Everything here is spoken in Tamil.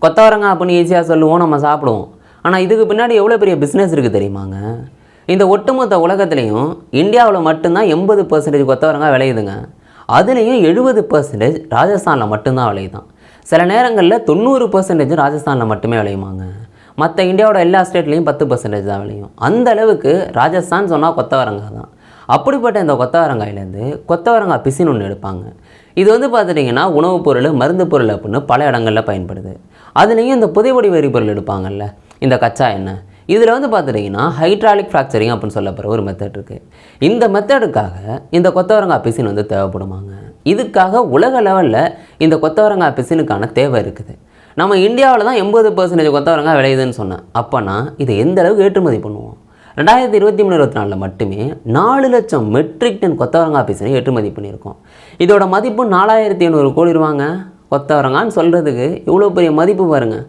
கொத்தவரங்காய் அப்படின்னு ஈஸியாக சொல்லுவோம், நம்ம சாப்பிடுவோம். ஆனால் இதுக்கு பின்னாடி எவ்வளோ பெரிய பிஸ்னஸ் இருக்குது தெரியுமாங்க? இந்த ஒட்டுமொத்த உலகத்துலேயும் இந்தியாவில் மட்டும்தான் 80% கொத்தவரங்காய் விளையுதுங்க. அதுலேயும் 70% ராஜஸ்தானில் மட்டும்தான் விளையுதான். சில நேரங்களில் 90% ராஜஸ்தானில் மட்டுமே விளையுமாங்க. மற்ற இந்தியாவோட எல்லா ஸ்டேட்லேயும் 10% தான் விளையும். அந்த அளவுக்கு ராஜஸ்தான் சொன்னால் கொத்தவரங்காய் தான். அப்படிப்பட்ட இந்த கொத்தவரங்காயிலேருந்து கொத்தவரங்காய் பிசின் ஒன்று எடுப்பாங்க. இது பார்த்துட்டிங்கன்னா உணவுப் பொருள், மருந்து பொருள் அப்படின்னு பல இடங்களில் பயன்படுது. அதுலேயும் இந்த புதைவடி எரிபொருள் எடுப்பாங்கல்ல, இந்த கச்சா எண்ணெய், இதில் பார்த்துட்டிங்கன்னா ஹைட்ராலிக் ஃப்ராக்சரிங் அப்படின்னு சொல்லப்படுற ஒரு மெத்தட் இருக்குது. இந்த மெத்தடுக்காக இந்த கொத்தவரங்காய் பிசின் தேவைப்படுமாங்க. இதுக்காக உலக லெவலில் இந்த கொத்தவரங்காய் பிசினுக்கான தேவை இருக்குது. நம்ம இந்தியாவில் தான் 80% கொத்தவரங்காய் விளையுதுன்னு சொன்னேன். அப்போனா இதை எந்த அளவுக்கு ஏற்றுமதி பண்ணுவோம்? 2023-24 மட்டுமே 4 லட்சம் மெட்ரிக் டன் கொத்தவரங்காய் பிசினை ஏற்றுமதி பண்ணியிருக்கோம். இதோட மதிப்பு 4800 கோடி ரூபாங்க. கொத்தவரங்கான்னு சொல்கிறதுக்கு இவ்வளோ பெரிய மதிப்பு பாருங்கள்.